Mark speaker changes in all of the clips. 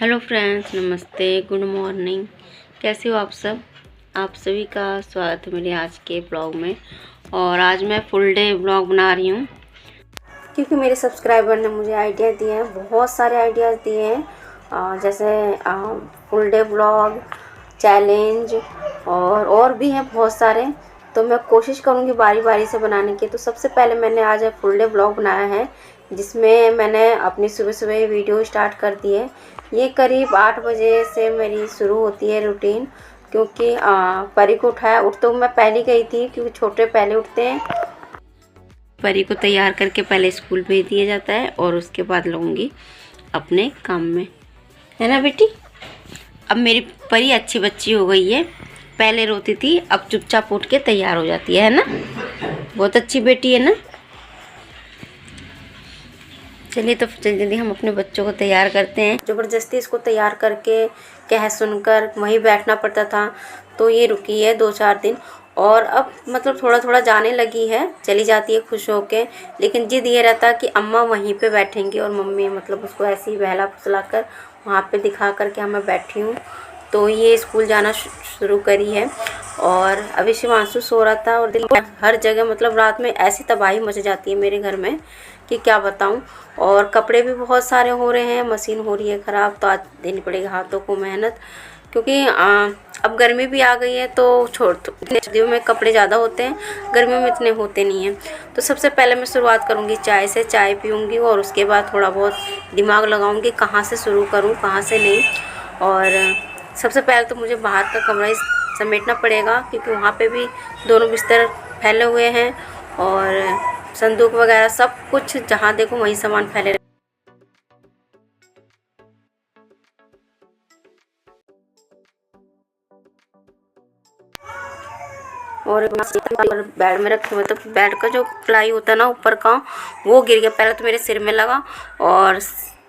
Speaker 1: Hello friends, नमस्ते, good morning. कैसे हो आप सब? आप सभी का स्वागत है मेरे आज के ब्लॉग में। और आज मैं फुल डे ब्लॉग बना रही हूँ क्योंकि मेरे सब्सक्राइबर ने मुझे आइडिया दिए हैं, बहुत सारे आइडियाज़ दिए हैं, जैसे फुल डे ब्लॉग, चैलेंज और भी हैं बहुत सारे। तो मैं कोशिश करूँगी बारी बारी से बनाने की। तो सबसे पहले मैंने आज फुल डे ब्लॉग बनाया है, जिसमें मैंने अपनी सुबह सुबह वीडियो स्टार्ट कर दी है। ये करीब 8 बजे से मेरी शुरू होती है रूटीन, क्योंकि परी को उठाया। उठ तो मैं पहले गई थी क्योंकि छोटे पहले उठते हैं। परी को तैयार करके पहले स्कूल भेज दिया जाता है और उसके बाद लगूंगी अपने काम में, है ना बेटी? अब मेरी परी अच्छी बच्ची हो गई है, पहले रोती थी, अब चुपचाप उठ के तैयार हो जाती है ना? बहुत अच्छी बेटी है ना? चलिए तो जल्दी जल्दी हम अपने बच्चों को तैयार करते हैं। ज़बरदस्ती इसको तैयार करके कह सुनकर वहीं बैठना पड़ता था, तो ये रुकी है 2-4 दिन। और अब मतलब थोड़ा थोड़ा जाने लगी है, चली जाती है खुश होके। लेकिन जिद ये रहता कि अम्मा वहीं पे बैठेंगी, और मम्मी मतलब उसको ऐसे ही बहला फुसला कर वहाँ पे दिखा कर के मैं बैठी हूँ। तो ये स्कूल जाना शुरू करी है। और अभी शिवांशु सो रहा था, और दिन हर जगह मतलब रात में ऐसी तबाही मच जाती है मेरे घर में कि क्या बताऊं। और कपड़े भी बहुत सारे हो रहे हैं, मशीन हो रही है ख़राब, तो आज देनी पड़ेगी हाथों को मेहनत, क्योंकि अब गर्मी भी आ गई है। तो सर्दियों में कपड़े ज़्यादा होते हैं, गर्मियों में इतने होते नहीं हैं। तो सबसे पहले मैं शुरुआत करूँगी चाय से, चाय पीऊँगी और उसके बाद थोड़ा बहुत दिमाग लगाऊँगी कहाँ से शुरू करूँ कहाँ से नहीं। और सबसे पहले तो मुझे बाहर का कमरा ही समेटना पड़ेगा, क्योंकि वहाँ पे भी दोनों बिस्तर फैले हुए हैं, और संदूक वगैरह सब कुछ जहाँ देखो वहीं सामान फैले। और बेड में रखे हुए, तो बेड का जो प्लाई होता है ना ऊपर का, वो गिर गया। पहले तो मेरे सिर में लगा, और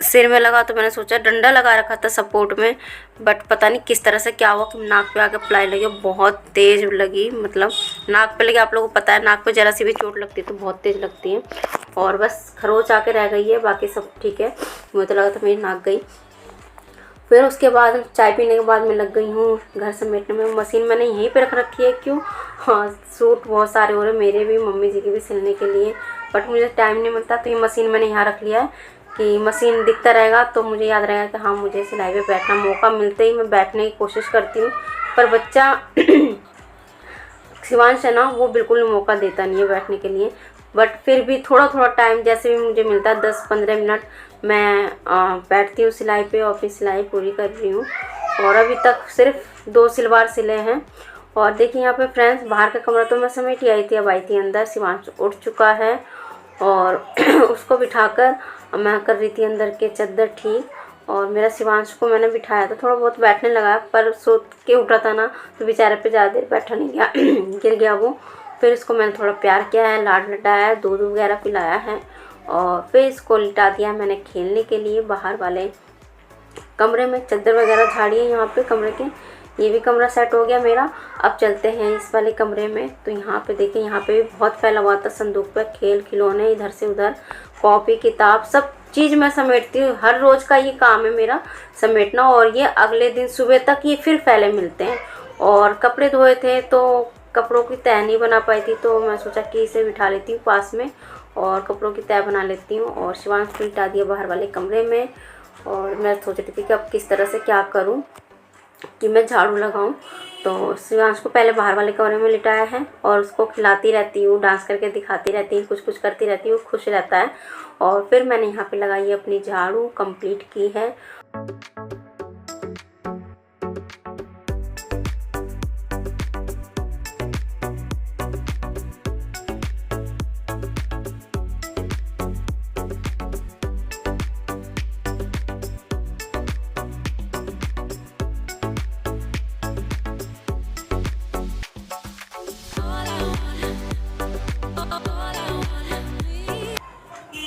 Speaker 1: सिर में लगा तो मैंने सोचा, डंडा लगा रखा था सपोर्ट में, बट पता नहीं किस तरह से क्या हुआ कि नाक पे आके प्लाई लगी, बहुत तेज़ लगी। मतलब नाक पे लगी, आप लोगों को पता है नाक पे ज़रा सी भी चोट लगती है तो बहुत तेज़ लगती है। और बस खरोच आके रह गई है, बाकी सब ठीक है। मुझे तो लगा था मेरी नाक गई। फिर उसके बाद चाय पीने के बाद मैं लग गई हूँ घर समेटने में। मशीन मैंने यहीं पे रख रखी है। क्यों? हाँ, सूट बहुत सारे हो रहे, मेरे भी, मम्मी जी के भी सिलने के लिए, बट मुझे टाइम नहीं मिलता। तो ये मशीन मैंने यहाँ रख लिया है कि मशीन दिखता रहेगा तो मुझे याद रहेगा कि हाँ, मुझे सिलाई पे बैठना। मौका मिलते ही मैं बैठने की कोशिश करती हूँ, पर बच्चा शिवांश है ना, वो बिल्कुल मौका देता नहीं है बैठने के लिए। बट फिर भी थोड़ा थोड़ा टाइम जैसे भी मुझे मिलता है, 10-15 मिनट मैं बैठती हूँ सिलाई पे, और फिर सिलाई पूरी कर रही हूँ। और अभी तक सिर्फ 2 सलवार सिले हैं। और देखिए यहाँ पे फ्रेंड्स, बाहर का कमरा तो मैं समेट ही आई थी, अब आई थी अंदर। शिवांश उठ चुका है, और उसको बिठाकर मैं कर रही थी अंदर के चद्दर ठीक। और मेरा शिवांश को मैंने बिठाया था, थोड़ा बहुत बैठने लगा, पर सो के उठा था ना, तो बेचारे पे ज़्यादा देर बैठा नहीं गया गिर गया वो। फिर इसको मैंने थोड़ा प्यार किया है, लाड लटाया है, दूध वगैरह पिलाया है, और फिर इसको लिटा दिया मैंने खेलने के लिए बाहर वाले कमरे में। चद्दर वगैरह झाड़ी है यहाँ पे कमरे के। ये भी कमरा सेट हो गया मेरा। अब चलते हैं इस वाले कमरे में। तो यहाँ पे देखिए, यहाँ पे भी बहुत फैला हुआ था संदूक पे, खेल खिलौने इधर से उधर, कॉपी किताब सब चीज़ मैं समेटती हूँ। हर रोज़ का ये काम है मेरा समेटना, और ये अगले दिन सुबह तक ये फिर फैले मिलते हैं। और कपड़े धोए थे तो कपड़ों की तह नहीं बना पाई थी, तो मैं सोचा कि इसे बिठा लेती हूँ पास में और कपड़ों की तह बना लेती हूँ। और शिवांश को लिटा दिया बाहर वाले कमरे में। और मैं सोच रही थी कि अब किस तरह से क्या करूँ कि मैं झाड़ू लगाऊं। तो शिवांश को पहले बाहर वाले कमरे में लिटाया है, और उसको खिलाती रहती हूँ, डांस करके दिखाती रहती हूँ, कुछ कुछ करती रहती हूँ, खुश रहता है। और फिर मैंने यहाँ पे लगाई है अपनी झाड़ू, कंप्लीट की है।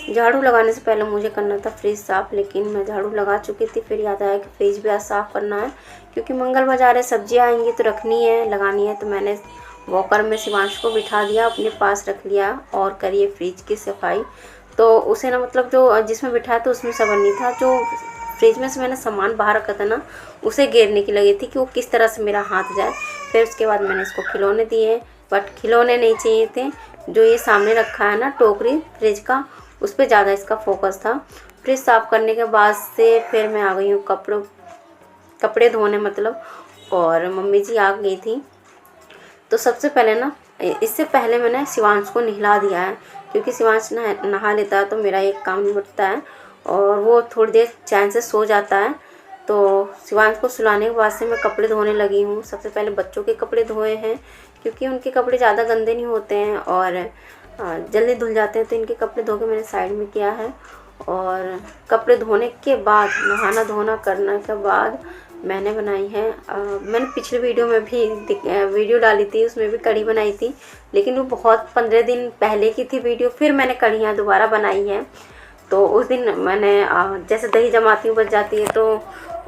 Speaker 1: झाड़ू लगाने से पहले मुझे करना था फ्रिज साफ़, लेकिन मैं झाड़ू लगा चुकी थी। फिर याद आया कि फ्रिज भी आज साफ़ करना है, क्योंकि मंगल बाजार है, सब्जियां आएंगी तो रखनी है, लगानी है। तो मैंने वॉकर में शिवांश को बिठा दिया, अपने पास रख लिया, और करिए फ्रिज की सफाई। तो उसे ना मतलब जो जिसमें बिठाया तो उसमें सबर नहीं था, जो फ्रिज में से मैंने सामान बाहर रखा था ना, उसे घेरने की लगी थी कि वो किस तरह से मेरा हाथ जाए। फिर उसके बाद मैंने इसको खिलौने दिए, बट खिलौने नहीं चाहिए थे। जो ये सामने रखा है ना टोकरी फ्रिज का, उस पर ज़्यादा इसका फोकस था। फ्रिज साफ़ करने के बाद से फिर मैं आ गई हूँ कपड़े धोने मतलब, और मम्मी जी आ गई थी। तो सबसे पहले ना, इससे पहले मैंने शिवांश को नहला दिया है, क्योंकि शिवांश नहा लेता है तो मेरा एक काम निपटता है और वो थोड़ी देर चैन से सो जाता है। तो शिवांश को सुलाने के बाद से मैं कपड़े धोने लगी हूँ। सबसे पहले बच्चों के कपड़े धोए हैं, क्योंकि उनके कपड़े ज़्यादा गंदे नहीं होते हैं और जल्दी धुल जाते हैं, तो इनके कपड़े धो के मैंने साइड में किया है। और कपड़े धोने के बाद, नहाना धोना करने के बाद मैंने बनाई है, मैंने पिछले वीडियो में भी वीडियो डाली थी, उसमें भी कढ़ी बनाई थी, लेकिन वो बहुत 15 दिन पहले की थी वीडियो। फिर मैंने कढ़ियाँ दोबारा बनाई है। तो उस दिन मैंने जैसे दही जमाती हूँ बच जाती है, तो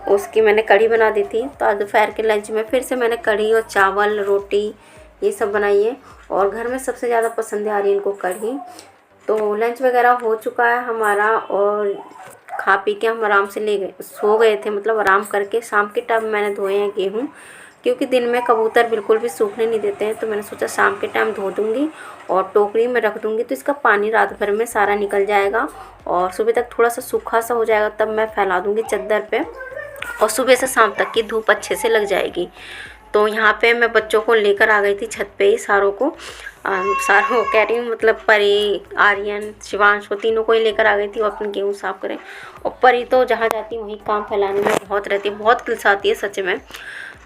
Speaker 1: उसकी मैंने कढ़ी बना दी थी। तो आज दोपहर के लंच में फिर से मैंने कढ़ी और चावल रोटी ये सब बनाई है, और घर में सबसे ज़्यादा पसंद आ रही है इनको कढ़ी। तो लंच वगैरह हो चुका है हमारा, और खा पी के हम आराम से सो गए थे, मतलब आराम करके। शाम के टाइम मैंने धोए हैं गेहूँ, क्योंकि दिन में कबूतर बिल्कुल भी सूखने नहीं देते हैं। तो मैंने सोचा शाम के टाइम धो दूँगी और टोकरी में रख दूँगी, तो इसका पानी रात भर में सारा निकल जाएगा और सुबह तक थोड़ा सा सूखा सा हो जाएगा। तब मैं फैला दूँगी चद्दर पे, और सुबह से शाम तक की धूप अच्छे से लग जाएगी। तो यहाँ पे मैं बच्चों को लेकर आ गई थी छत पे ही, सारों को कह रही हूँ, मतलब परी, आर्यन, शिवांश को, तीनों को ही लेकर आ गई थी। वो अपने गेहूँ साफ़ करें। और परी तो जहाँ जाती वहीं काम फैलाने में बहुत रहती है, बहुत किलसाती है सच में।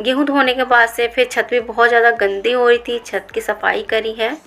Speaker 1: गेहूँ धोने के बाद से फिर छत भी बहुत ज़्यादा गंदी हो रही थी, छत की सफाई करी है।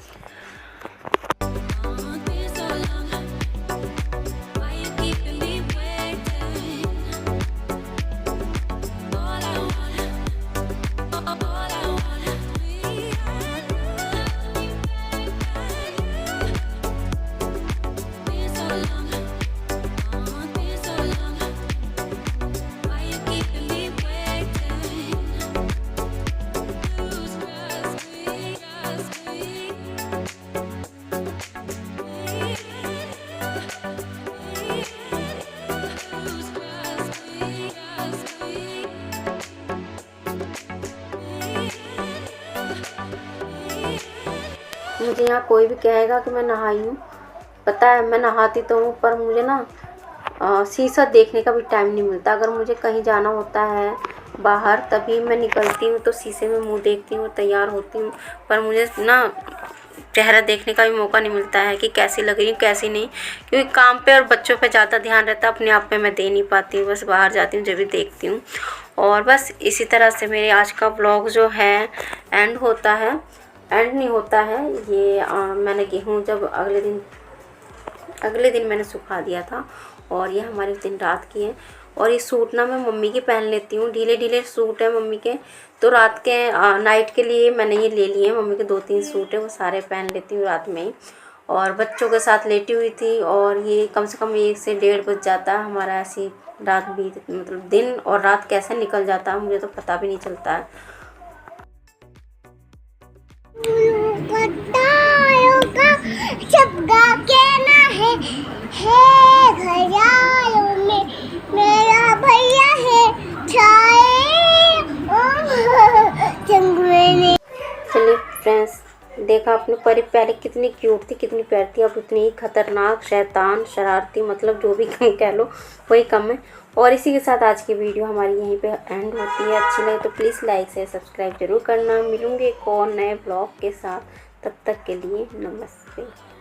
Speaker 1: मुझे यहाँ कोई भी कहेगा कि मैं नहाई हूँ, पता है मैं नहाती तो हूँ, पर मुझे ना शीशा देखने का भी टाइम नहीं मिलता। अगर मुझे कहीं जाना होता है बाहर, तभी मैं निकलती हूँ, तो शीशे में मुंह देखती हूँ, तैयार होती हूँ। पर मुझे ना चेहरा देखने का भी मौका नहीं मिलता है कि कैसी लग रही हूँ कैसी नहीं, क्योंकि काम पे और बच्चों पे ज़्यादा ध्यान रहता है। अपने आप पे मैं दे नहीं पाती हूँ, बस बाहर जाती हूँ जब भी देखती हूँ। और बस इसी तरह से मेरे आज का ब्लॉग जो है एंड होता है, एंड नहीं होता है ये। मैंने गेहूँ जब अगले दिन मैंने सुखा दिया था, और ये हमारे उस दिन रात की है। और ये सूट ना मैं मम्मी के पहन लेती हूँ, ढीले ढीले सूट है मम्मी के, तो रात के नाइट के लिए मैंने ये ले लिए। मम्मी के 2-3 सूट है, वो सारे पहन लेती हूँ रात में ही। और बच्चों के साथ लेटी हुई थी, और ये कम से कम 1 से 1:30 बज जाता है हमारा। ऐसी रात बीत, मतलब दिन और रात कैसे निकल जाता है मुझे तो पता भी नहीं चलता है।
Speaker 2: मेरा भैया है
Speaker 1: चलिए फ्रेंड्स, देखा आपने परी पहले कितनी क्यूट थी, कितनी प्यारी थी, अब उतनी ही खतरनाक, शैतान, शरारती, मतलब जो भी कह लो वही कम है। और इसी के साथ आज की वीडियो हमारी यहीं पे एंड होती है। अच्छी लगे तो प्लीज़ लाइक से सब्सक्राइब जरूर करना। मिलूंगे एक और नए ब्लॉग के साथ, तब तक के लिए नमस्ते।